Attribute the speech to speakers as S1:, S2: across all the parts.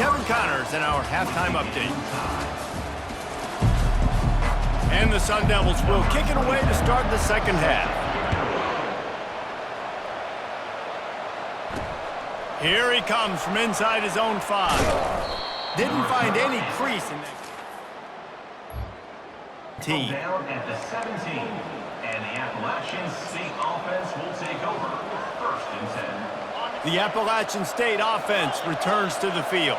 S1: Kevin Connors in our halftime update. And the Sun Devils will kick it away to start the second half. Here he comes from inside his own 5. Didn't find any crease in that team.
S2: Down at the 17, and the Appalachian State offense will take over. First and 10.
S1: The Appalachian State offense returns to the field.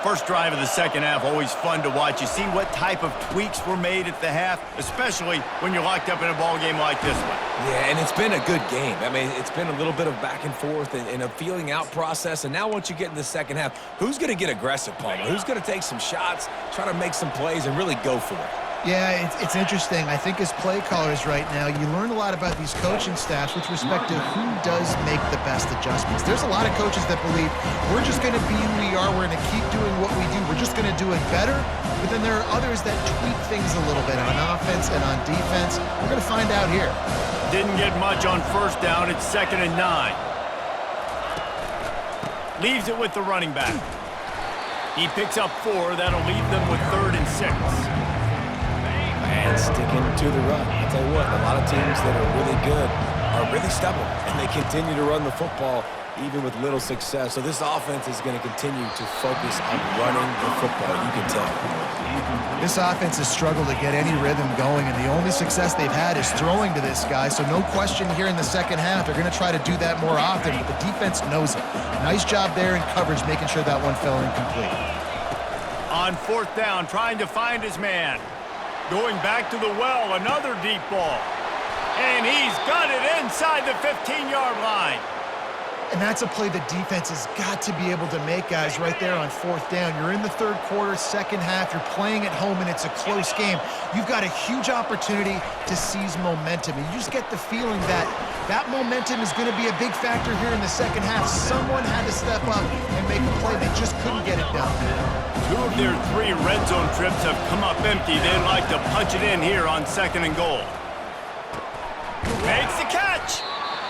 S1: First drive of the second half, always fun to watch. You see what type of tweaks were made at the half, especially when you're locked up in a ball game like this one.
S3: Yeah, and it's been a good game. I mean, it's been a little bit of back and forth and a feeling out process. And now once you get in the second half, who's going to get aggressive, Palmer? Who's going to take some shots, try to make some plays, and really go for it?
S4: Yeah, it's interesting. I think as play callers right now, you learn a lot about these coaching staffs with respect to who does make the best adjustments. There's a lot of coaches that believe we're just going to be who we are. We're going to keep doing what we do. We're just going to do it better. But then there are others that tweak things a little bit on offense and on defense. We're going to find out here.
S1: Didn't get much on first down. It's 2nd and 9. Leaves it with the running back. He picks up 4. That'll leave them with 3rd and 6.
S3: And sticking to the run. I'll tell you what, a lot of teams that are really good are really stubborn, and they continue to run the football even with little success. So this offense is going to continue to focus on running the football, you can tell.
S4: This offense has struggled to get any rhythm going, and the only success they've had is throwing to this guy. So no question here in the second half, they're going to try to do that more often, but the defense knows it. Nice job there in coverage, making sure that one fell incomplete.
S1: On 4th down, trying to find his man. Going back to the well, another deep ball. And he's got it inside the 15-yard line.
S4: And that's a play the defense has got to be able to make, guys, right there on 4th down. You're in the 3rd quarter, second half. You're playing at home, and it's a close game. You've got a huge opportunity to seize momentum. And you just get the feeling that that momentum is going to be a big factor here in the second half. Someone had to step up and make a play. They just couldn't get it done.
S1: 2 of their 3 red zone trips have come up empty. They'd like to punch it in here on 2nd and goal. Makes the catch.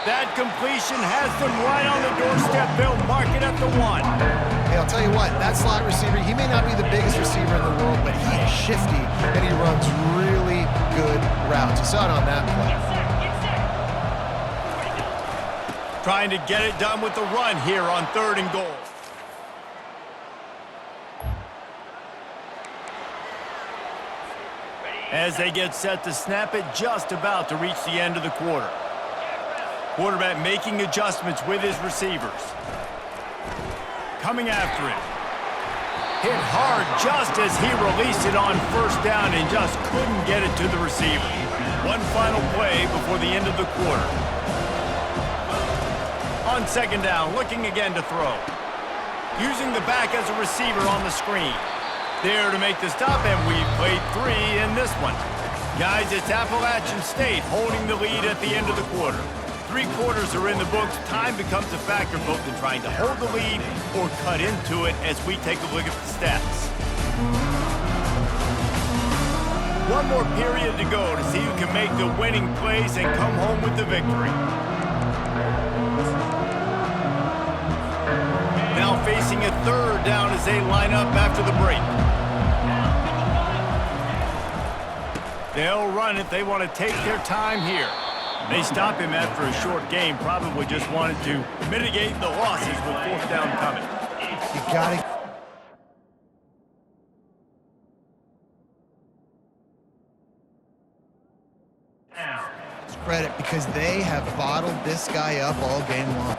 S1: That completion has them right on the doorstep. They'll mark it at the 1.
S4: Hey, I'll tell you what, that slot receiver, he may not be the biggest receiver in the world, but he is shifty, and he runs really good routes. You saw it on that play.
S1: Trying to get it done with the run here on 3rd and goal. As they get set to snap it, just about to reach the end of the quarter. Quarterback making adjustments with his receivers. Coming after it. Hit hard just as he released it on 1st down and just couldn't get it to the receiver. One final play before the end of the quarter. On 2nd down, looking again to throw. Using the back as a receiver on the screen. There to make the stop, and we've played 3 in this one. Guys, it's Appalachian State holding the lead at the end of the quarter. 3 quarters are in the books. Time becomes a factor both in trying to hold the lead or cut into it as we take a look at the stats. One more period to go to see who can make the winning plays and come home with the victory. Now facing a 3rd down as they line up after the break. They'll run it. They want to take their time here. They stop him after a short game. Probably just wanted to mitigate the losses with 4th down coming.
S4: You got to... credit because they have bottled this guy up all game long.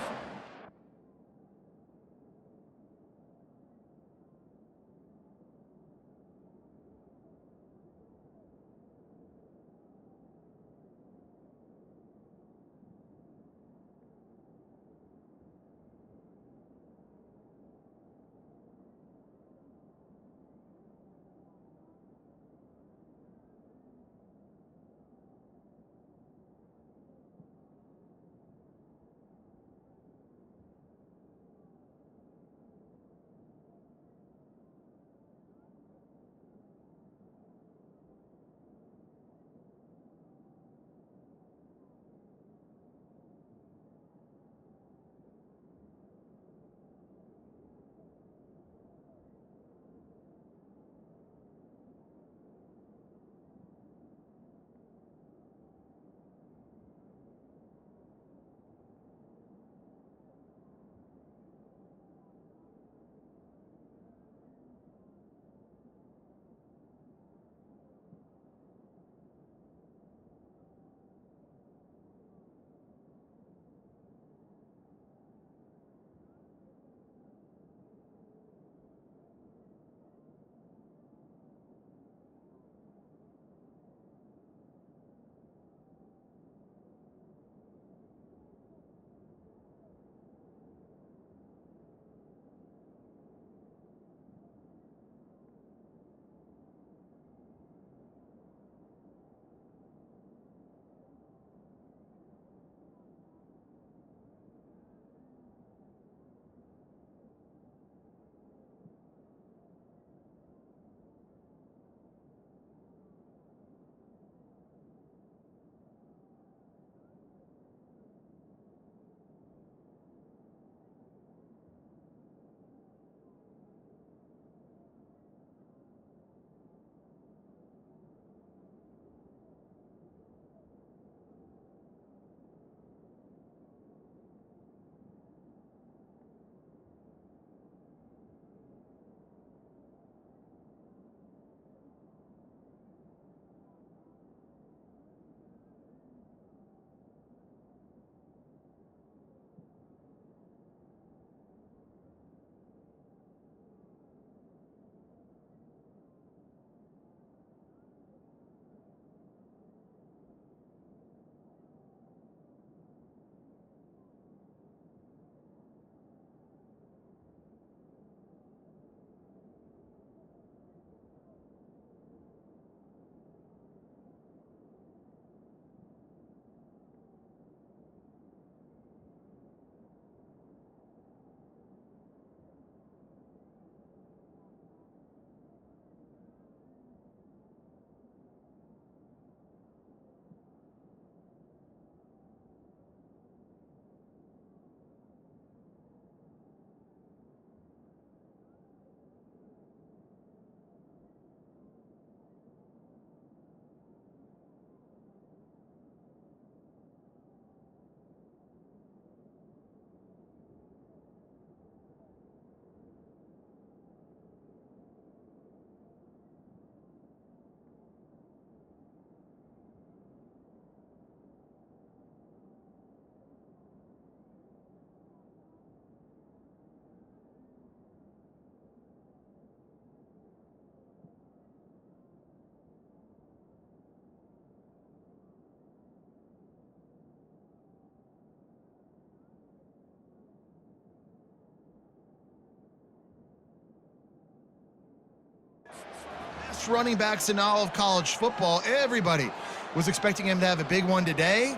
S4: best running backs in all of college football. Everybody was expecting him to have a big one today.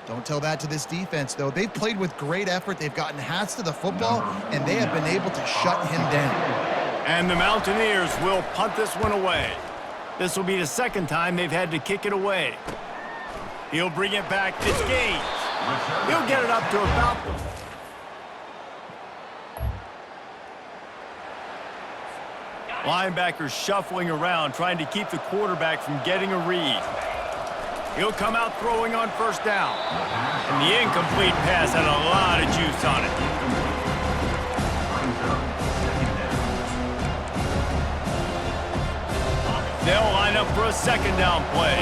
S4: Don't tell that to this defense, though. They've played with great effort. They've gotten hats to the football, and they have been able to shut him down.
S1: And the Mountaineers will punt this one away. This will be the second time they've had to kick it away. He'll bring it back. It's Gaines. He'll get it up to about the... Linebackers shuffling around, trying to keep the quarterback from getting a read. He'll come out throwing on first down. And the incomplete pass had a lot of juice on it. They'll line up for a second down play.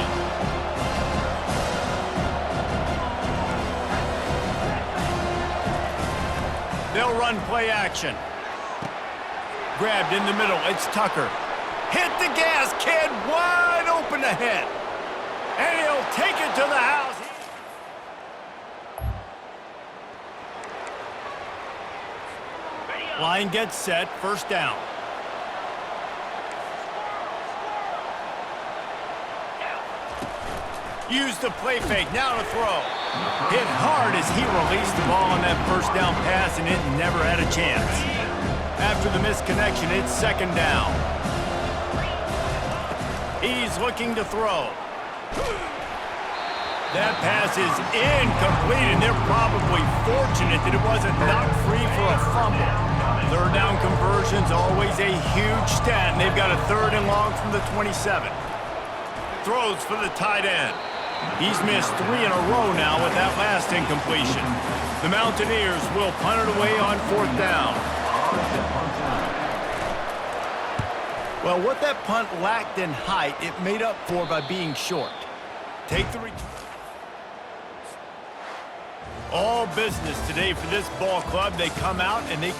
S1: They'll run play action. Grabbed in the middle, it's Tucker. Hit the gas, kid, wide open ahead. And he'll take it to the house. Line gets set, first down. Use the play fake, now to throw. Hit hard as he released the ball on that first down pass, and it never had a chance. After the misconnection, it's second down. He's looking to throw. That pass is incomplete, and they're probably fortunate that it wasn't knocked free for a fumble. Third down conversion's always a huge stat, and they've got a third and long from the 27. Throws for the tight end. He's missed 3 in a row now with that last incompletion. The Mountaineers will punt it away on fourth down. Well, what that punt lacked in height, it made up for by being short. Take the return. All business today for this ball club. They come out and they...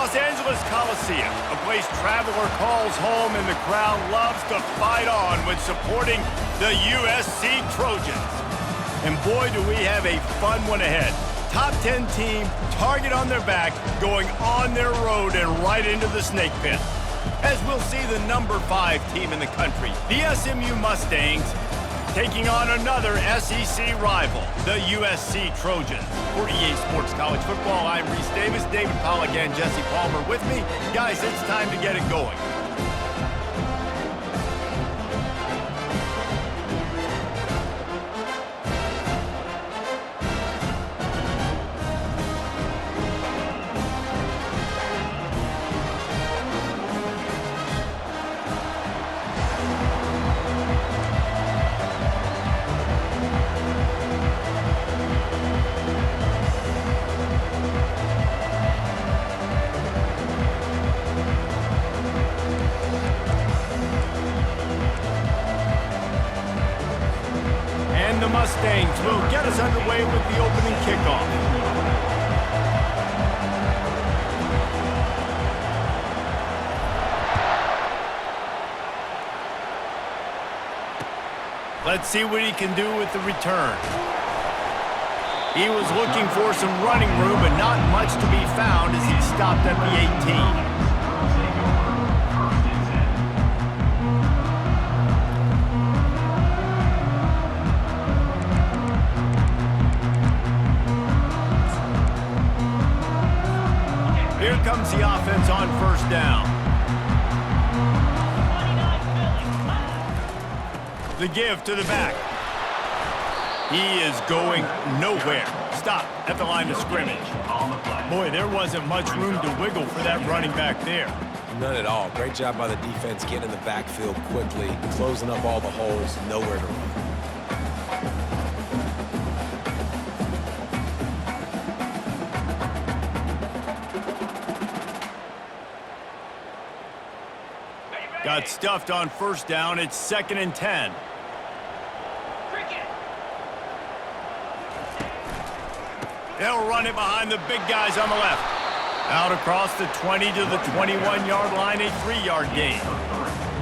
S1: Los Angeles Coliseum, a place traveler calls home and the crowd loves to fight on when supporting the USC Trojans. And boy, do we have a fun one ahead. Top 10 team, target on their back, going on their road and right into the snake pit. As we'll see the number 5 team in the country, the SMU Mustangs, taking on another SEC rival, the USC Trojans. For EA Sports College Football, I'm Reese Davis, David Pollack, and Jesse Palmer with me. Guys, it's time to get it going. The Mustangs will get us underway with the opening kickoff. Let's see what he can do with the return. He was looking for some running room, but not much to be found as he stopped at the 18. Here comes the offense on first down. The give to the back. He is going nowhere. Stop at the line of scrimmage. Boy, there wasn't much room to wiggle for that running back there.
S3: None at all. Great job by the defense getting in the backfield quickly, closing up all the holes, nowhere to run.
S1: Got stuffed on first down. It's 2nd and 10. They'll run it behind the big guys on the left. Out across the 20 to the 21-yard line, a 3-yard gain.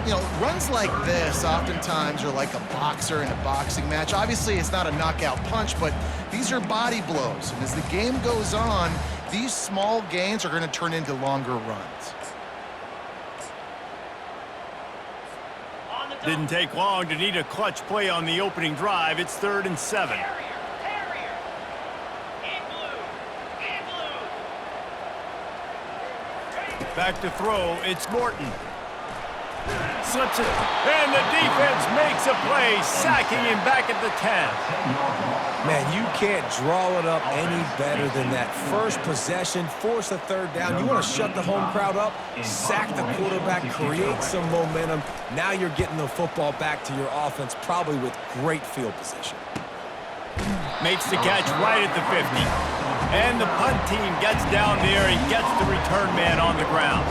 S4: You know, runs like this oftentimes are like a boxer in a boxing match. Obviously, it's not a knockout punch, but these are body blows. And as the game goes on, these small gains are going to turn into longer runs.
S1: Didn't take long to need a clutch play on the opening drive. It's 3rd and 7. Back to throw. It's Morton. Slips it. And the defense makes a play, sacking him back at the 10.
S3: Man, you can't draw it up any better than that. First possession, force a 3rd down. You want to shut the home crowd up, sack the quarterback, create some momentum. Now you're getting the football back to your offense, probably with great field position.
S1: Makes the catch right at the 50. And the punt team gets down there and gets the return man on the ground.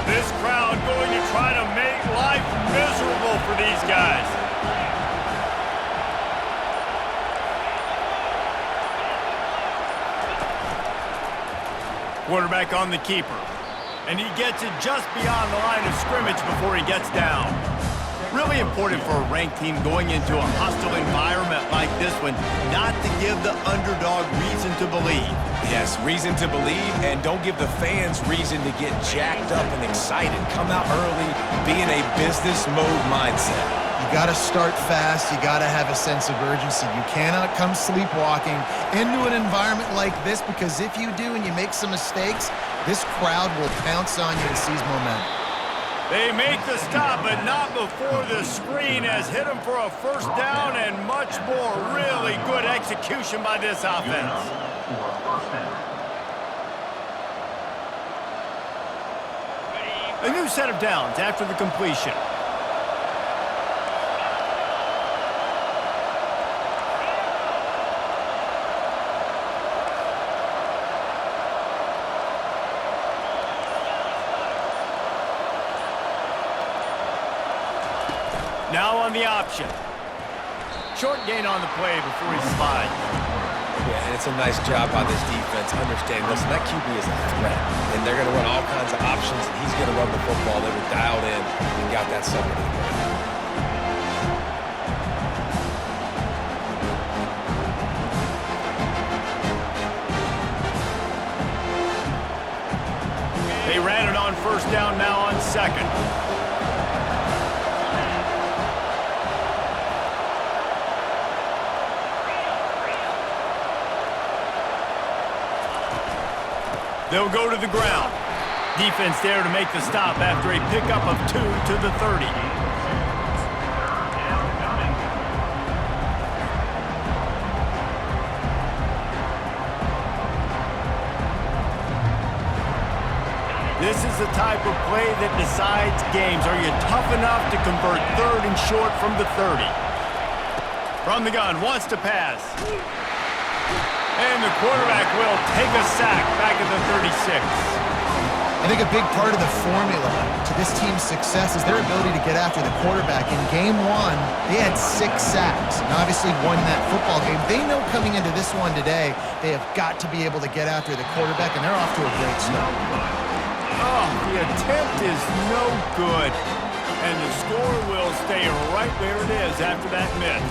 S1: This crowd going to try to make life miserable for these guys. Quarterback on the keeper. And he gets it just beyond the line of scrimmage before he gets down. Really important for a ranked team going into a hostile environment like this one, not to give the underdog reason to believe.
S3: Yes, reason to believe, and don't give the fans reason to get jacked up and excited. Come out early, be in a business mode mindset.
S4: You got to start fast. You got to have a sense of urgency. You cannot come sleepwalking into an environment like this, because if you do and you make some mistakes, this crowd will pounce on you and seize momentum.
S1: They make the stop, but not before the screen has hit them for a first down and much more. Really good execution by this offense. A new set of downs after the completion. Now on the option. Short gain on the play before he slides.
S3: Yeah, and it's a nice job by this defense understanding, listen, that QB is a threat, and they're going to run all kinds of options, and he's going to run the football. They were dialed in and got that sucker to the ground.
S1: They ran it on first down, now on second. They'll go to the ground. Defense there to make the stop after a pickup of 2 to the 30. This is the type of play that decides games. Are you tough enough to convert third and short from the 30? From the gun, wants to pass. And the quarterback will take a sack back at the 36.
S4: I think a big part of the formula to this team's success is their ability to get after the quarterback. In game one, they had 6 sacks and obviously won that football game. They know coming into this one today, they have got to be able to get after the quarterback, and they're off to a great start.
S1: Oh, the attempt is no good. And the score will stay right where it is after that miss.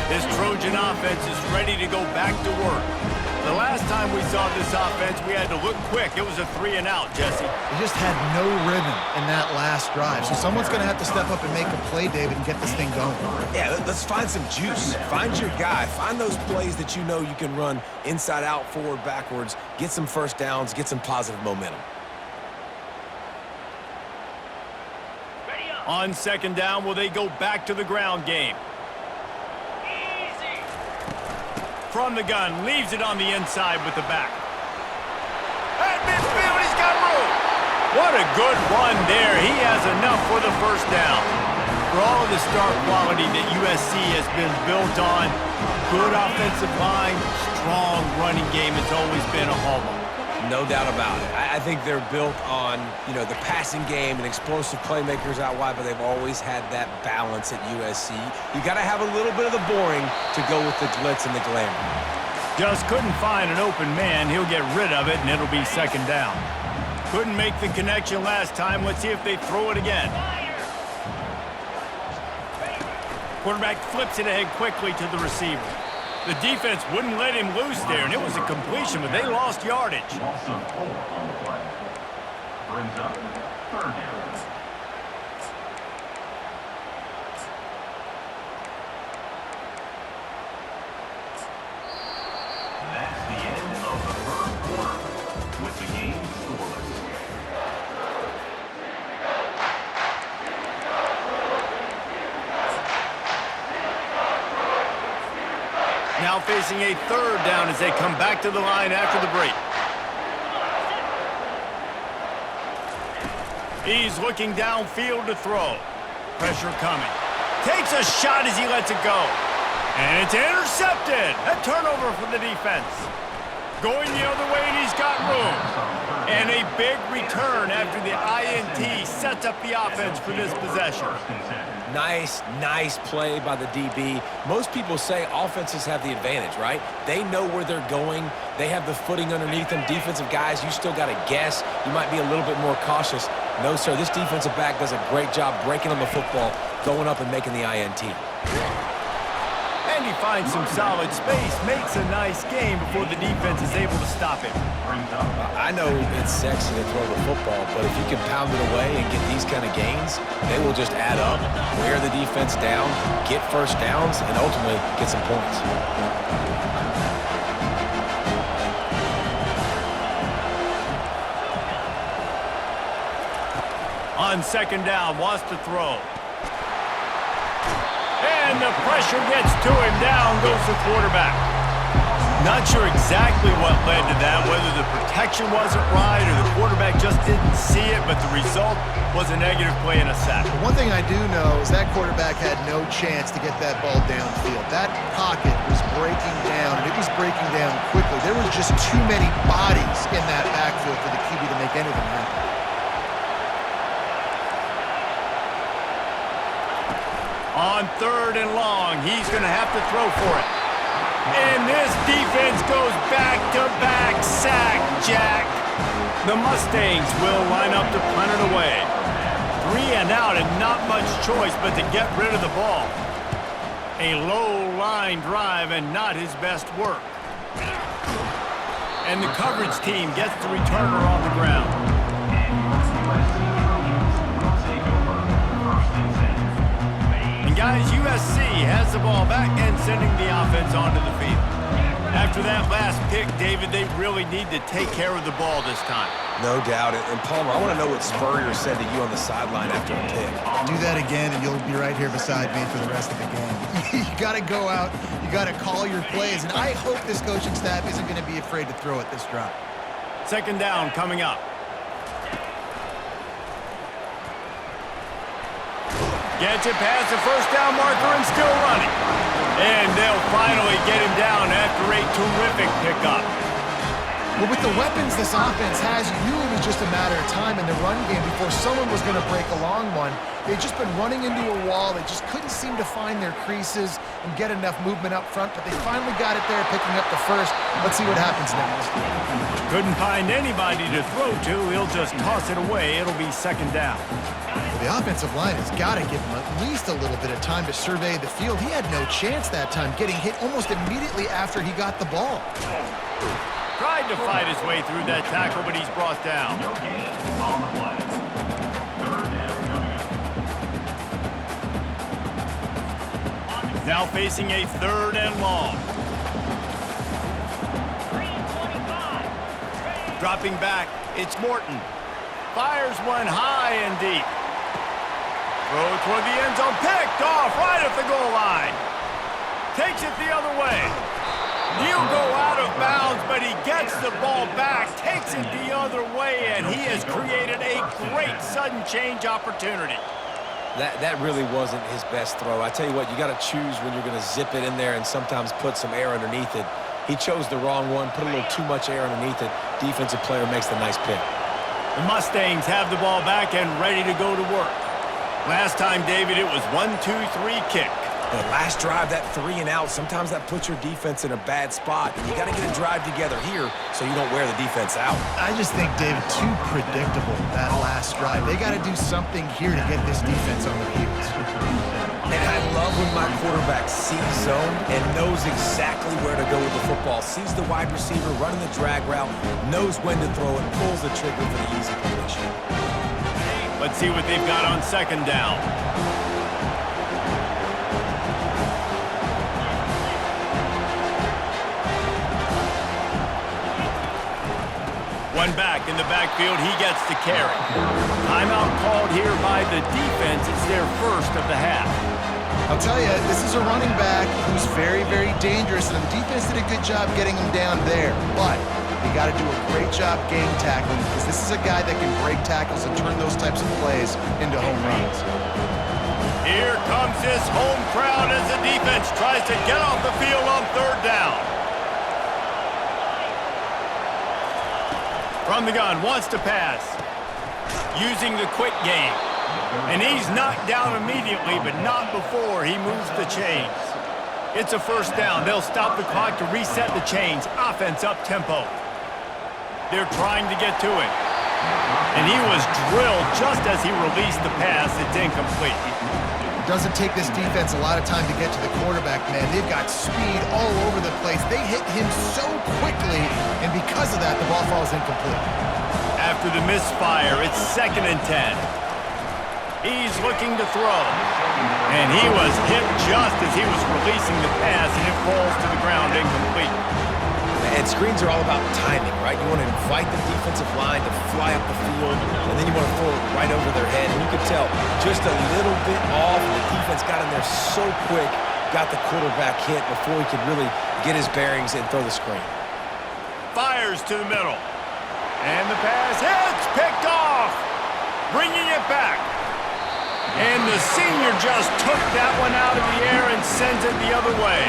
S1: This Trojan offense is ready to go back to work. The last time we saw this offense, we had to look quick. It was a 3-and-out, Jesse.
S4: They just had no rhythm in that last drive. So someone's going to have to step up and make a play, David, and get this thing going.
S3: Yeah, let's find some juice. Find your guy. Find those plays that you know you can run inside out, forward, backwards, get some first downs, get some positive momentum.
S1: On second down, will they go back to the ground game? From the gun, leaves it on the inside with the back. At midfield, he's got room. What a good run there. He has enough for the first down. For all of the star quality that USC has been built on, good offensive line, strong running game has always been a hallmark.
S3: No doubt about it. I think they're built on, the passing game and explosive playmakers out wide, but they've always had that balance at USC. You got to have a little bit of the boring to go with the glitz and the glamour.
S1: Just couldn't find an open man. He'll get rid of it, and it'll be second down. Couldn't make the connection last time. Let's see if they throw it again. Quarterback flips it ahead quickly to the receiver. The defense wouldn't let him loose there, and it was a completion, but they lost yardage.
S2: Loss of 4 on the play. Brings up third down. That's the end of the first quarter, with the game scoreless.
S1: Now facing a third down as they come back to the line after the break. He's looking downfield to throw. Pressure coming. Takes a shot as he lets it go. And it's intercepted. A turnover for the defense. Going the other way, and he's got room. And a big return after the INT sets up the offense for this possession.
S3: Nice play by the DB. Most people say offenses have the advantage, right? They know where they're going. They have the footing underneath them. Defensive guys, you still got to guess. You might be a little bit more cautious. No, sir, this defensive back does a great job breaking on the football, going up and making the INT.
S1: And he finds some solid space, makes a nice game before the defense is able to stop him.
S3: I know it's sexy to throw the football, but if you can pound it away and get these kind of gains, they will just add up, wear the defense down, get first downs, and ultimately get some points.
S1: On second down, wants to throw. And the pressure gets to him. Down goes the quarterback. Not sure exactly what led to that, whether the protection wasn't right or the quarterback just didn't see it, but the result was a negative play and a sack.
S4: One thing I do know is that quarterback had no chance to get that ball downfield. That pocket was breaking down, and it was breaking down quickly. There were just too many bodies in that backfield for the QB to make anything happen.
S1: On 3rd and long, he's going to have to throw for it. And this defense goes back-to-back sack, Jack. The Mustangs will line up to punt it away. 3 and out and not much choice but to get rid of the ball. A low-line drive and not his best work. And the coverage team gets the returner on the ground. Guys, USC has the ball back and sending the offense onto the field. After that last pick, David, they really need to take care of the ball this time.
S3: No doubt. And Palmer, I want to know what Spurrier said to you on the sideline after a pick.
S4: Do that again, and you'll be right here beside me for the rest of the game. You got to go out. You got to call your plays, and I hope this coaching staff isn't going to be afraid to throw it this drive.
S1: 2nd down coming up. Gets it past the 1st down marker and still running. And they'll finally get him down after a terrific pickup.
S4: Well, with the weapons this offense has, you knew it was just a matter of time in the run game before someone was going to break a long one. They'd just been running into a wall. They just couldn't seem to find their creases and get enough movement up front, but they finally got it there, picking up the first. Let's see what happens next.
S1: Couldn't find anybody to throw to. He'll just toss it away. It'll be 2nd down.
S4: The offensive line has got to give him at least a little bit of time to survey the field. He had no chance that time, getting hit almost immediately after he got the ball.
S1: Tried to fight his way through that tackle, but he's brought down.
S2: No gain on the play. 3rd down coming up.
S1: Now facing a 3rd and long. Dropping back, it's Morton. Fires one high and deep. Throw toward the end zone, picked off right at the goal line. Takes it the other way. He'll go out of bounds, but he gets the ball back, takes it the other way, and he has created a great sudden change opportunity.
S3: That really wasn't his best throw. I tell you what, you got to choose when you're going to zip it in there and sometimes put some air underneath it. He chose the wrong one, put a little too much air underneath it. Defensive player makes the nice pick.
S1: The Mustangs have the ball back and ready to go to work. Last time, David, it was 1-2-3 kick.
S3: The last drive, that 3 and out, sometimes that puts your defense in a bad spot. And you got to get a drive together here so you don't wear the defense out.
S4: I just think, David, too predictable, that last drive. They got to do something here to get this defense on their heels.
S3: And I love when my quarterback sees zone and knows exactly where to go with the football. Sees the wide receiver running the drag route, knows when to throw it, pulls the trigger for the easy completion.
S1: Let's see what they've got on 2nd down. One back in the backfield, he gets the carry. Timeout called here by the defense. It's their first of the half.
S4: I'll tell you, this is a running back who's very, very dangerous, and the defense did a good job getting him down there. But you got to do a great job game tackling, because this is a guy that can break tackles and turn those types of plays into home runs.
S1: Here comes this home crowd as the defense tries to get off the field on 3rd down. From the gun, wants to pass. Using the quick game. And he's knocked down immediately, but not before he moves the chains. It's a 1st down. They'll stop the clock to reset the chains. Offense up tempo. They're trying to get to it. And he was drilled just as he released the pass. It's incomplete.
S4: Doesn't take this defense a lot of time to get to the quarterback, man. They've got speed all over the place. They hit him so quickly, and because of that, the ball falls incomplete.
S1: After the misfire, it's 2nd and 10. He's looking to throw. And he was hit just as he was releasing the pass, and it falls to the ground incomplete.
S3: And screens are all about timing, right? You want to invite the defensive line to fly up the field, and then you want to throw it right over their head. And you could tell just a little bit off, and the defense got in there so quick, got the quarterback hit before he could really get his bearings and throw the screen.
S1: Fires to the middle. And the pass hits, picked off. Bringing it back. And the senior just took that one out of the air and sends it the other way.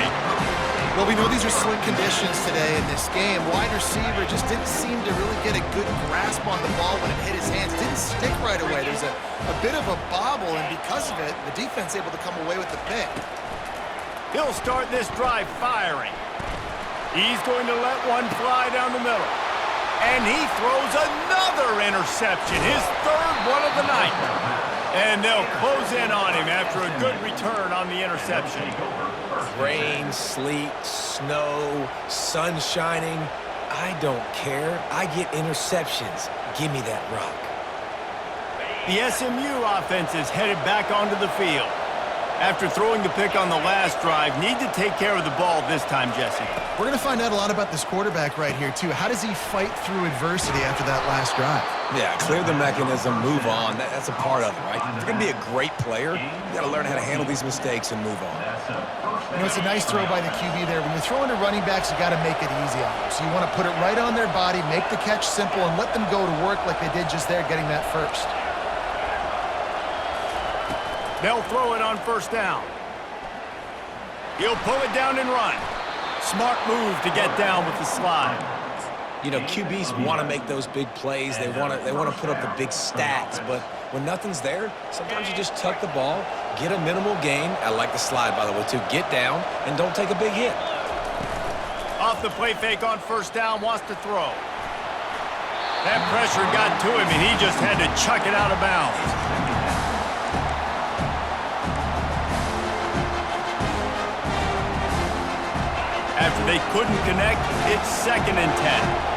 S4: Well, we know these are slick conditions today in this game. Wide receiver just didn't seem to really get a good grasp on the ball when it hit his hands. Didn't stick right away. There's a bit of a bobble, and because of it, the defense able to come away with the pick.
S1: He'll start this drive firing. He's going to let one fly down the middle. And he throws another interception, his third one of the night. And they'll close in on him after a good return on the interception.
S3: Rain, sleet, snow, sun shining. I don't care. I get interceptions. Give me that rock.
S1: The SMU offense is headed back onto the field. After throwing the pick on the last drive, need to take care of the ball this time, Jesse.
S4: We're going to find out a lot about this quarterback right here, too. How does he fight through adversity after that last drive?
S3: Yeah, clear the mechanism, move on. That's a part of it, right? If you're going to be a great player, you got to learn how to handle these mistakes and move on.
S4: You know, it's a nice throw by the QB there. When you're throwing to running backs, you got to make it easy on them. So you want to put it right on their body, make the catch simple, and let them go to work like they did just there, getting that first.
S1: They'll throw it on first down. He'll pull it down and run. Smart move to get down with the slide.
S3: You know, QBs want to make those big plays. They want to put up the big stats. But when nothing's there, sometimes you just tuck the ball, get a minimal gain. I like the slide, by the way, too. Get down and don't take a big hit.
S1: Off the play fake on first down, wants to throw. That pressure got to him, and he just had to chuck it out of bounds. After they couldn't connect, it's 2nd and 10.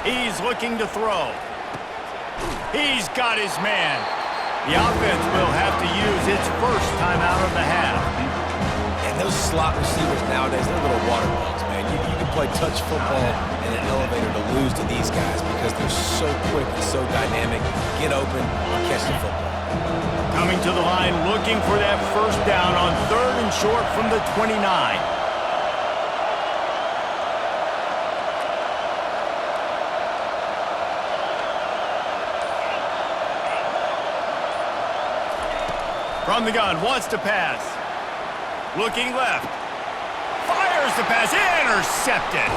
S1: He's looking to throw. He's got his man. The offense will have to use its first timeout of the half.
S3: And those slot receivers nowadays, they're little water bugs, man. You can play touch football in an elevator to lose to these guys because they're so quick and so dynamic. Get open and catch the football.
S1: Coming to the line, looking for that first down on 3rd and short from the 29. From the gun, wants to pass. Looking left. Fires the pass, intercepted.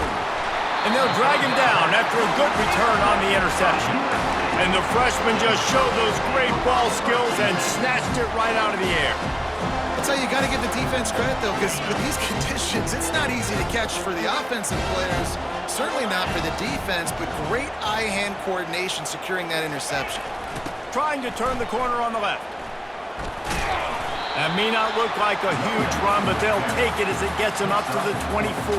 S1: And they'll drag him down after a good return on the interception. And the freshman just showed those great ball skills and snatched it right out of the air.
S4: That's how you got to give the defense credit, though, because with these conditions, it's not easy to catch for the offensive players. Certainly not for the defense, but great eye-hand coordination securing that interception.
S1: Trying to turn the corner on the left. That may not look like a huge run, but they'll take it as it gets them up to the 24.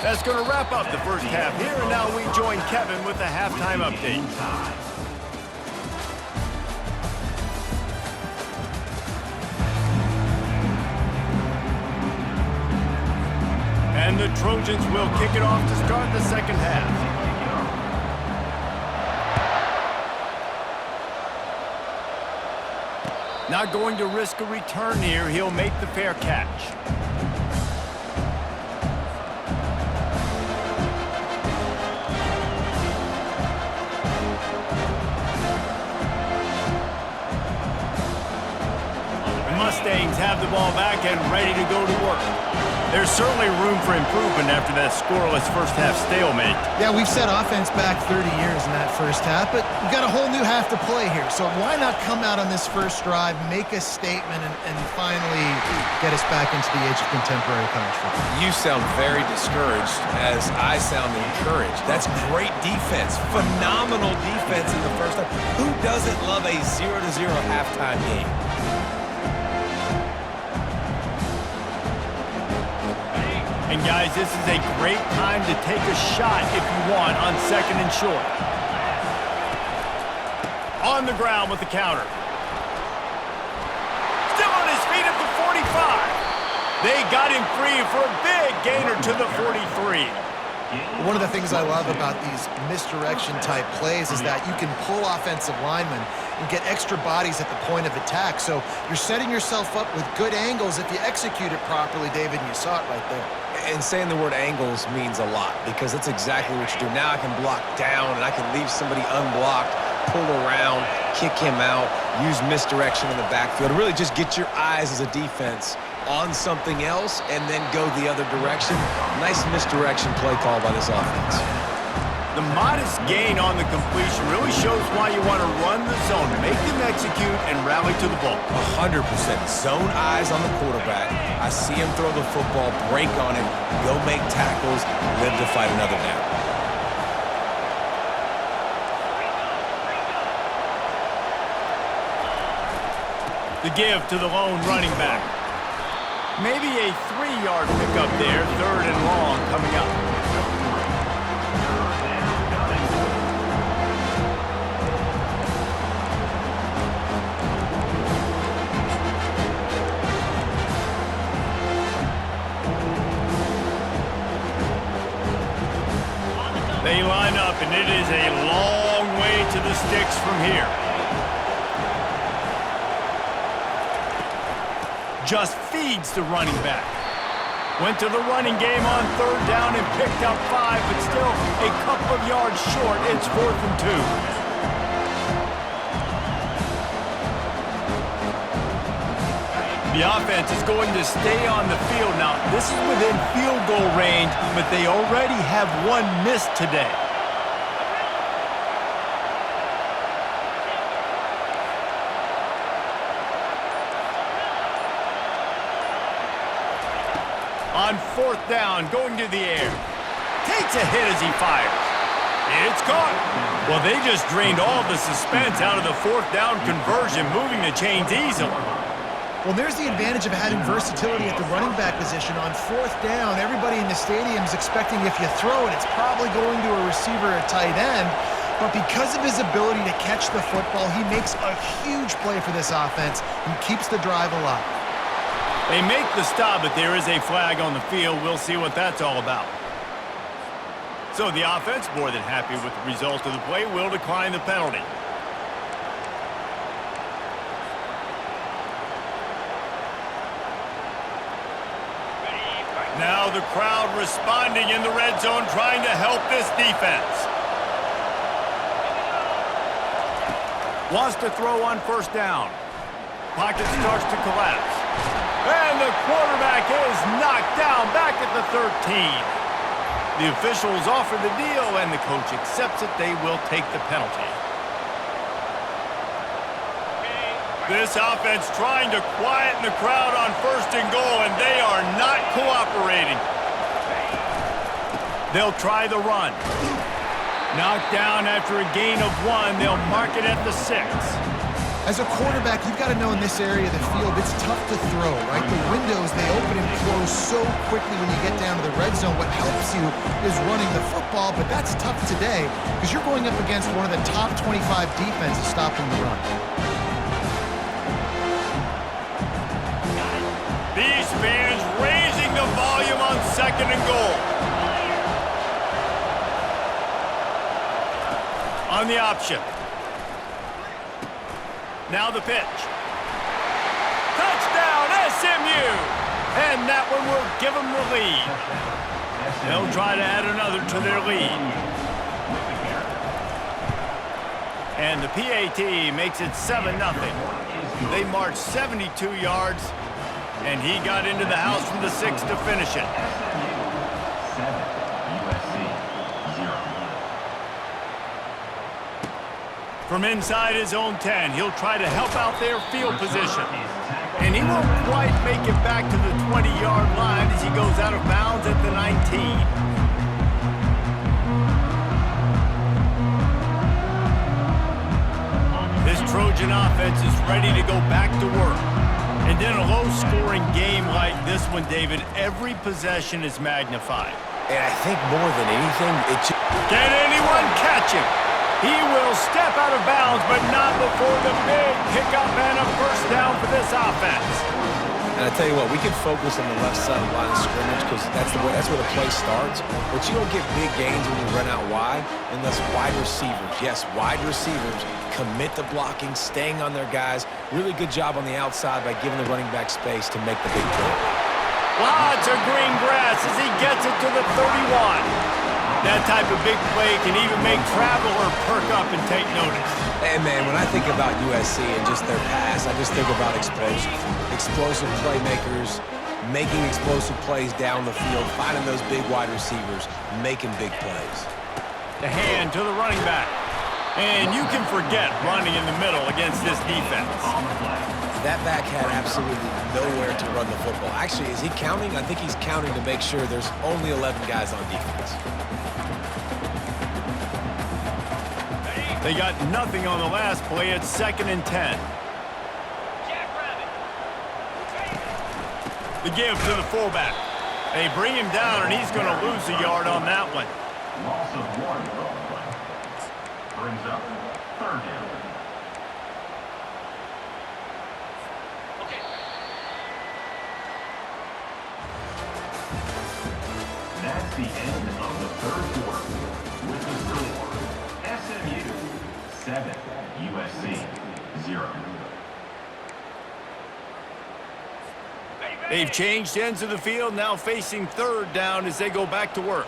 S1: That's going to wrap up the first half here, and now we join Kevin with the halftime update. And the Trojans will kick it off to start the second half. Not going to risk a return here. He'll make the fair catch. The Mustangs have the ball back and ready to go to work. There's certainly room for improvement after that scoreless first half stalemate.
S4: Yeah, we've set offense back 30 years in that first half, but we've got a whole new half to play here. So why not come out on this first drive, make a statement, and finally get us back into the age of contemporary college football?
S3: You sound very discouraged as I sound encouraged. That's great defense. Phenomenal defense in the first half. Who doesn't love a 0-0 halftime game?
S1: And guys, this is a great time to take a shot if you want on 2nd and short. On the ground with the counter. Still on his feet. complete at the 45. They got him free for a big gainer to the 43.
S4: One of the things I love about these misdirection-type plays is that you can pull offensive linemen and get extra bodies at the point of attack. So you're setting yourself up with good angles if you execute it properly, David, and you saw it right there.
S3: And saying the word angles means a lot because that's exactly what you do. Now I can block down and I can leave somebody unblocked, pull around, kick him out, use misdirection in the backfield. Really just get your eyes as a defense on something else and then go the other direction. Nice misdirection play call by this offense.
S1: The modest gain on the completion really shows why you want to run the zone, make them execute, and rally to the ball.
S3: 100% zone eyes on the quarterback. I see him throw the football, break on it, go make tackles, live to fight another down.
S1: The give to the lone running back. Maybe a 3-yard pickup there, 3rd and long coming up. They line up, and it is a long way to the sticks from here. Just feeds the running back. Went to the running game on 3rd down and picked up 5, but still a couple of yards short. It's 4th and 2. The offense is going to stay on the field now. This is within field goal range, but they already have one missed today. On 4th down, going to the air. Takes a hit as he fires. It's caught. Well, they just drained all the suspense out of the 4th down conversion, moving the chains easily.
S4: Well, there's the advantage of having versatility at the running back position. On 4th down, everybody in the stadium is expecting if you throw it, it's probably going to a receiver or tight end. But because of his ability to catch the football, he makes a huge play for this offense and keeps the drive alive.
S1: They make the stop, but there is a flag on the field. We'll see what that's all about. So the offense, more than happy with the result of the play, will decline the penalty. Now the crowd responding in the red zone, trying to help this defense. Wants to throw on 1st down. Pocket starts to collapse. And the quarterback is knocked down back at the 13. The officials offer the deal, and the coach accepts it. They will take the penalty. This offense trying to quieten the crowd on 1st and goal, and they are not cooperating. They'll try the run. Knocked down after a gain of 1. They'll mark it at the 6.
S4: As a quarterback, you've got to know in this area of the field, it's tough to throw, right? The windows, they open and close so quickly when you get down to the red zone. What helps you is running the football, but that's tough today because you're going up against one of the top 25 defenses stopping the run.
S1: These fans raising the volume on 2nd and goal. On the option. Now the pitch. Touchdown, SMU! And that one will give them the lead. They'll try to add another to their lead. And the PAT makes it 7-0. They marched 72 yards, and he got into the house from the 6 to finish it. From inside his own 10, he'll try to help out their field position. And he won't quite make it back to the 20-yard line as he goes out of bounds at the 19. This Trojan offense is ready to go back to work. And in a low-scoring game like this one, David, every possession is magnified.
S3: And I think more than anything,
S1: Can anyone catch him? He will step out of bounds, but not before the big pickup and a 1st down for this offense.
S3: And I tell you what, we can focus on the left side of the line of scrimmage because that's where the play starts. But you don't get big gains when you run out wide unless wide receivers, yes, wide receivers, commit to blocking, staying on their guys. Really good job on the outside by giving the running back space to make the big play.
S1: Lots of green grass as he gets it to the 31. That type of big play can even make Traveler perk up and take notice.
S3: Hey, man, when I think about USC and just their pass, I just think about explosive playmakers, making explosive plays down the field, finding those big wide receivers, making big plays.
S1: The hand to the running back. And you can forget running in the middle against this defense.
S3: That back had absolutely nowhere to run the football. Actually, is he counting? I think he's counting to make sure there's only 11 guys on defense.
S1: They got nothing on the last play. It's 2nd and 10. The give to the fullback. They bring him down, and he's going to lose a yard on that one.
S2: Loss of 1 play. Brings up 3rd down. That's the end of the 3rd quarter. With the score, SMU 7, USC 0.
S1: They've changed ends of the field, now facing 3rd down as they go back to work.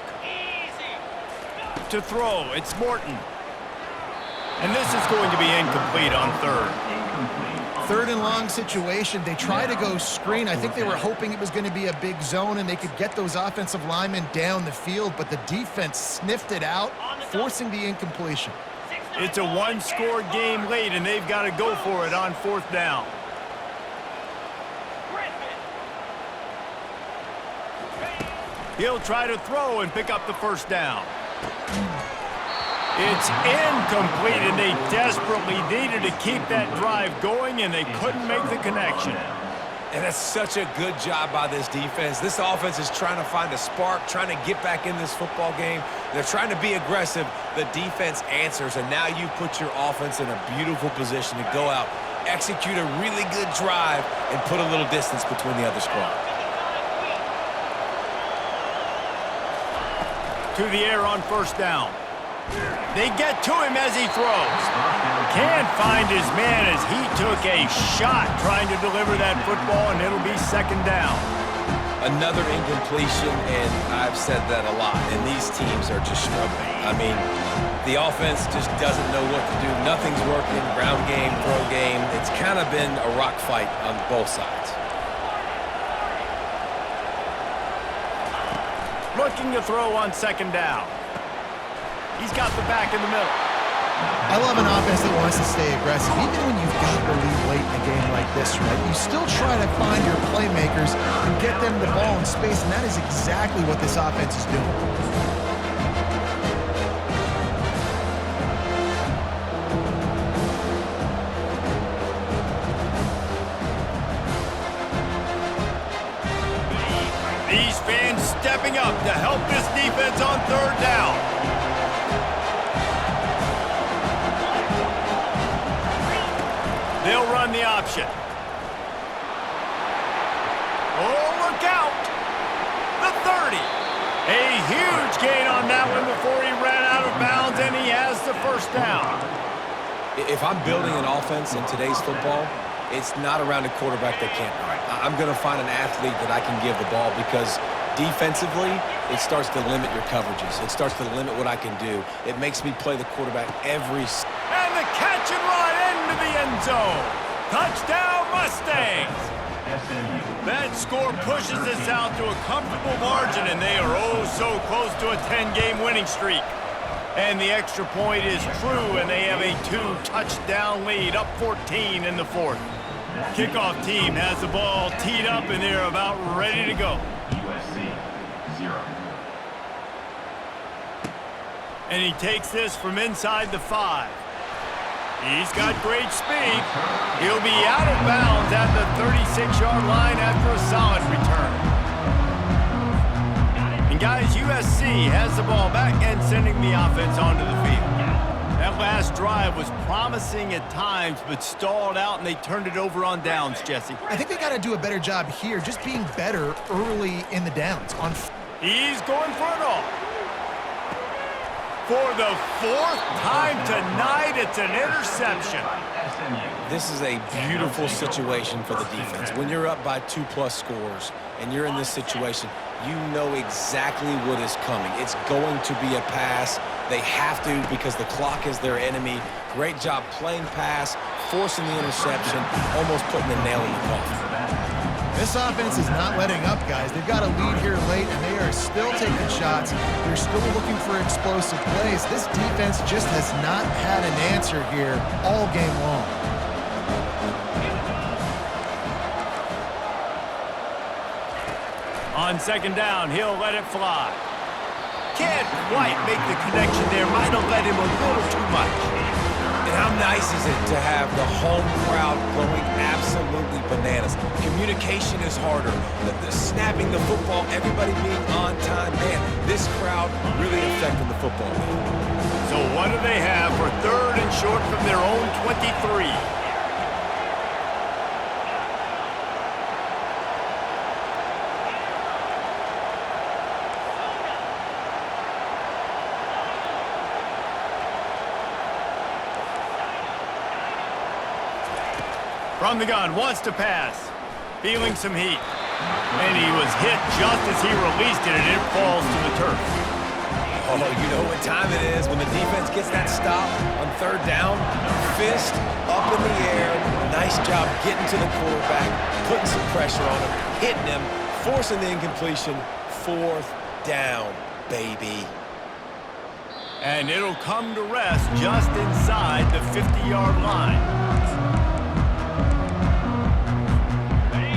S1: To throw, it's Morton. And this is going to be incomplete on 3rd.
S4: 3rd and long situation. They try to go screen. I think they were hoping it was going to be a big zone and they could get those offensive linemen down the field, but the defense sniffed it out, forcing the incompletion.
S1: It's a 1-score game late, and they've got to go for it on 4th down. He'll try to throw and pick up the 1st down. It's incomplete, and they desperately needed to keep that drive going, and they couldn't make the connection.
S3: And that's such a good job by this defense. This offense is trying to find a spark, trying to get back in this football game. They're trying to be aggressive. The defense answers, and now you put your offense in a beautiful position to go out, execute a really good drive, and put a little distance between the other squad.
S1: To the air on 1st down. They get to him as he throws. Can't find his man as he took a shot trying to deliver that football, and it'll be 2nd down.
S3: Another incompletion, and I've said that a lot, and these teams are just struggling. I mean, the offense just doesn't know what to do. Nothing's working, ground game, throw game. It's kind of been a rock fight on both sides.
S1: Looking to throw on 2nd down. He's got the back in the middle.
S4: I love an offense that wants to stay aggressive. Even when you've got the lead late in a game like this, right, you still try to find your playmakers and get them the ball in space, and that is exactly what this offense is doing.
S1: These fans stepping up to help this defense on 3rd down. They'll run the option. Oh, look out! The 30. A huge gain on that one before he ran out of bounds, and he has the 1st down.
S3: If I'm building an offense in today's football, it's not around a quarterback that can't run. I'm going to find an athlete that I can give the ball because defensively, it starts to limit your coverages. It starts to limit what I can do. It makes me play the quarterback every...
S1: And the catch and run into the end zone. Touchdown, Mustangs. That score pushes us out to a comfortable margin, and they are oh so close to a 10-game winning streak. And the extra point is true, and they have a 2-touchdown lead, up 14 in the 4th. Kickoff team has the ball teed up, and they're about ready to go.
S2: USC 0.
S1: And he takes this from inside the 5. He's got great speed. He'll be out of bounds at the 36-yard line after a solid return. And guys, USC has the ball back and sending the offense onto the field. That last drive was promising at times, but stalled out, and they turned it over on downs, Jesse.
S4: I think they got to do a better job here, just being better early in the downs.
S1: He's going for it all. For the fourth time tonight, it's an interception.
S3: This is a beautiful situation for the defense. When you're up by 2+ scores and you're in this situation, you know exactly what is coming. It's going to be a pass. They have to because the clock is their enemy. Great job playing pass, forcing the interception, almost putting the nail in the coffin.
S4: This offense is not letting up, guys. They've got a lead here late, and they are still taking shots. They're still looking for explosive plays. This defense just has not had an answer here all game long.
S1: On second down, he'll let it fly. Can't quite make the connection there. Might have let him a little too much.
S3: And how nice is it to have the home crowd going absolutely bananas? Communication is harder. The snapping the football, everybody being on time. Man, this crowd really affecting the football game.
S1: So what do they have for third and short from their own 23? From the gun, wants to pass. Feeling some heat. And he was hit just as he released it, and it falls to the turf.
S3: Oh, you know what time it is when the defense gets that stop on third down. Fist up in the air. Nice job getting to the quarterback, putting some pressure on him, hitting him, forcing the incompletion. Fourth down, baby.
S1: And it'll come to rest just inside the 50-yard line.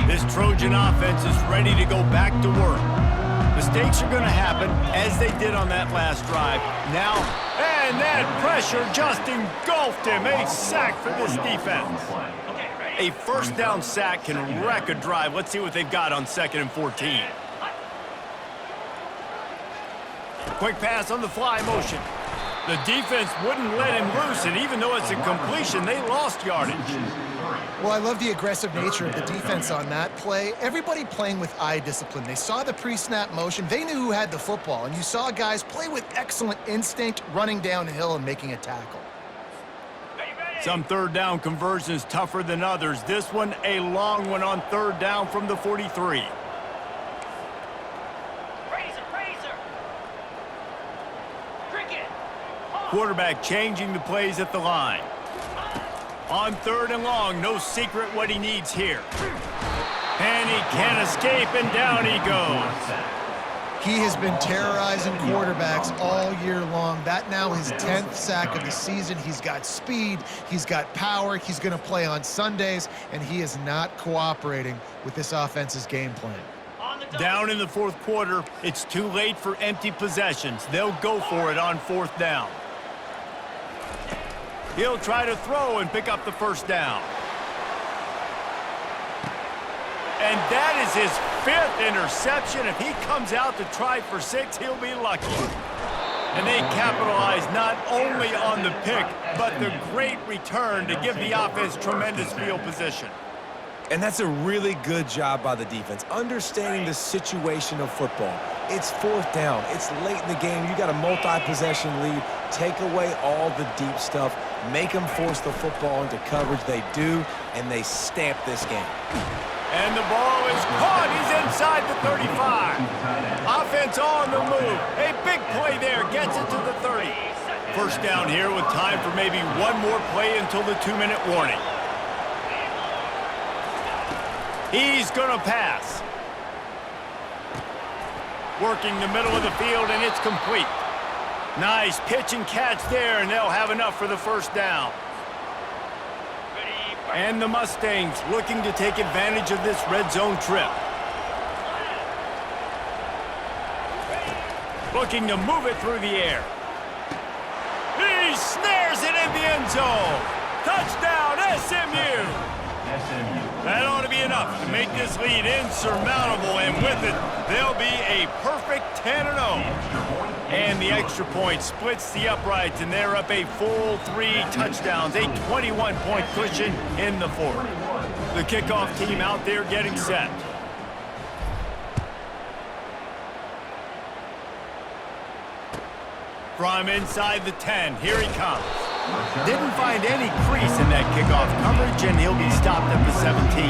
S1: This Trojan offense is ready to go back to work. Mistakes are going to happen, as they did on that last drive. Now, and that pressure just engulfed him. A sack for this defense. A first down sack can wreck a drive. Let's see what they've got on 2nd and 14. Quick pass on the fly motion. The defense wouldn't let him loose, and even though it's a completion, they lost yardage.
S4: Well, I love the aggressive nature of the defense on that play. Everybody playing with eye discipline. They saw the pre-snap motion. They knew who had the football, and you saw guys play with excellent instinct, running downhill and making a tackle.
S1: Some third down conversions tougher than others. This one, a long one on third down from the 43. Quarterback changing the plays at the line. On third and long, no secret what he needs here. And he can't escape, and down he goes.
S4: He has been terrorizing quarterbacks all year long. That now his 10th sack of the season. He's got speed, he's got power, he's going to play on Sundays, and he is not cooperating with this offense's game plan.
S1: Down in the fourth quarter, it's too late for empty possessions. They'll go for it on fourth down. He'll try to throw and pick up the first down. And that is his 5th interception. If he comes out to try for 6, he'll be lucky. And they capitalize not only on the pick, but the great return to give the offense tremendous field position.
S3: And that's a really good job by the defense, understanding the situation of football. It's fourth down. It's late in the game. You got a multi-possession lead. Take away all the deep stuff. Make them force the football into coverage. They do, and they stamp this game.
S1: And the ball is caught. He's inside the 35. Offense on the move. A big play there. Gets it to the 30. First down here with time for maybe one more play until the 2-minute warning. He's going to pass. Working the middle of the field, and it's complete. Nice pitch and catch there, and they'll have enough for the first down. And the Mustangs looking to take advantage of this red zone trip. Looking to move it through the air. He snares it in the end zone. Touchdown, SMU.
S2: SMU.
S1: That ought to be enough to make this lead insurmountable, and with it, they'll be a perfect 10-0. And the extra point splits the uprights, and they're up a full 3 touchdowns, a 21-point cushion in the fourth. The kickoff team out there getting set. From inside the 10, here he comes. Didn't find any crease in that kickoff coverage, and he'll be stopped at the 17.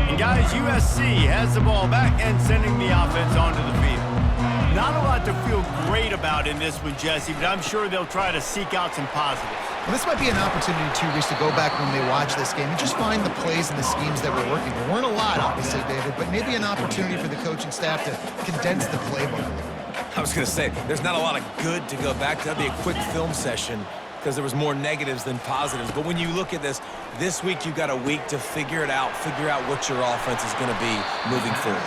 S1: And guys, USC has the ball back and sending the offense onto the field. Not a lot to feel great about in this one, Jesse, but I'm sure they'll try to seek out some positives.
S4: Well, this might be an opportunity, too, Reese, to go back when they watch this game and just find the plays and the schemes that were working. There weren't a lot, obviously, David, but maybe an opportunity for the coaching staff to condense the playbook a little bit.
S3: I was going to say, there's not a lot of good to go back to. That'd be a quick film session because there was more negatives than positives. But when you look at this week you've got a week to figure it out, figure out what your offense is going to be moving forward.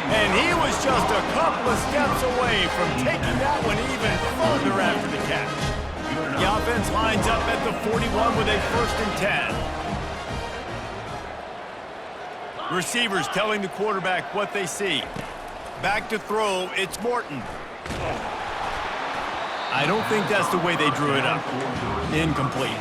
S1: And he was just a couple of steps away from taking that one even further after the catch. The offense lines up at the 41 with a 1st and 10. Receivers telling the quarterback what they see. Back to throw, it's Morton. I don't think that's the way they drew it up. Incomplete.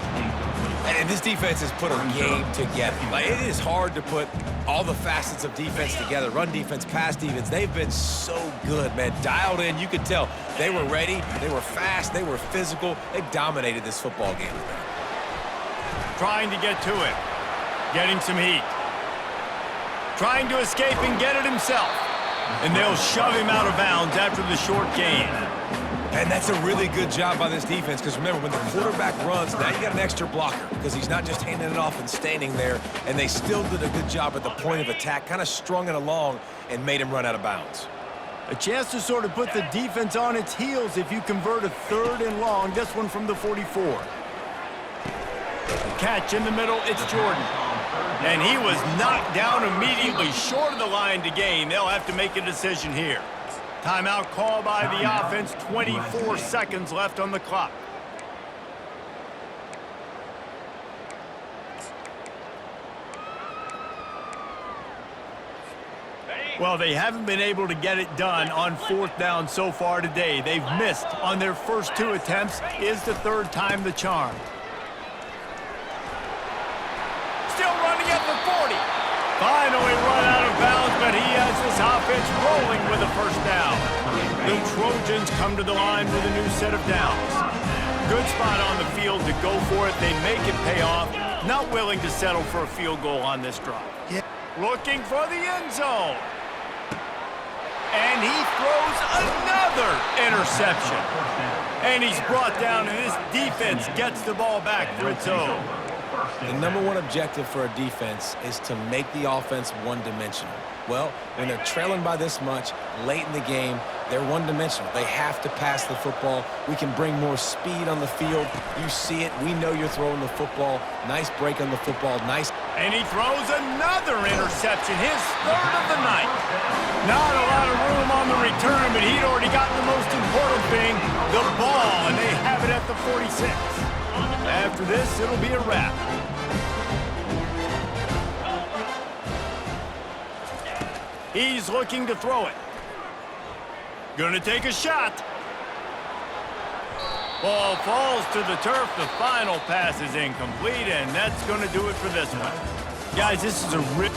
S3: And this defense has put a game together. Like, it is hard to put all the facets of defense together. Run defense, pass defense. They've been so good, man. Dialed in. You could tell they were ready. They were fast. They were physical. They dominated this football game.
S1: Trying to get to it. Getting some heat. Trying to escape and get it himself. And they'll shove him out of bounds after the short gain.
S3: And that's a really good job by this defense because remember, when the quarterback runs, now you got an extra blocker because he's not just handing it off and standing there, and they still did a good job at the point of attack, kind of strung it along and made him run out of bounds.
S1: A chance to sort of put the defense on its heels if you convert a 3rd and long, this one from the 44. Catch in the middle, it's Jordan. And he was knocked down immediately short of the line to gain. They'll have to make a decision here. Timeout call by the offense, 24 seconds left on the clock. Well, they haven't been able to get it done on 4th down so far today. They've missed on their first 2 attempts. Is the 3rd time the charm. Still running at the 40. Finally run out of bounds, but he has this offense rolling with a 1st down. The Trojans come to the line with a new set of downs. Good spot on the field to go for it. They make it pay off. Not willing to settle for a field goal on this drive.
S4: Yeah.
S1: Looking for the end zone. And he throws another interception. And he's brought down, and this defense gets the ball back for its own.
S3: The #1 objective for a defense is to make the offense one-dimensional. Well, when they're trailing by this much late in the game, they're one-dimensional. They have to pass the football. We can bring more speed on the field. You see it. We know you're throwing the football. Nice break on the football. Nice.
S1: And he throws another interception, his 3rd of the night. Not a lot of room on the return, but he'd already gotten the most important thing, the ball, and they have it at the 46. After this, it'll be a wrap. He's looking to throw it. Gonna take a shot. Ball falls to the turf. The final pass is incomplete, and that's gonna do it for this one. Guys, this is a rip.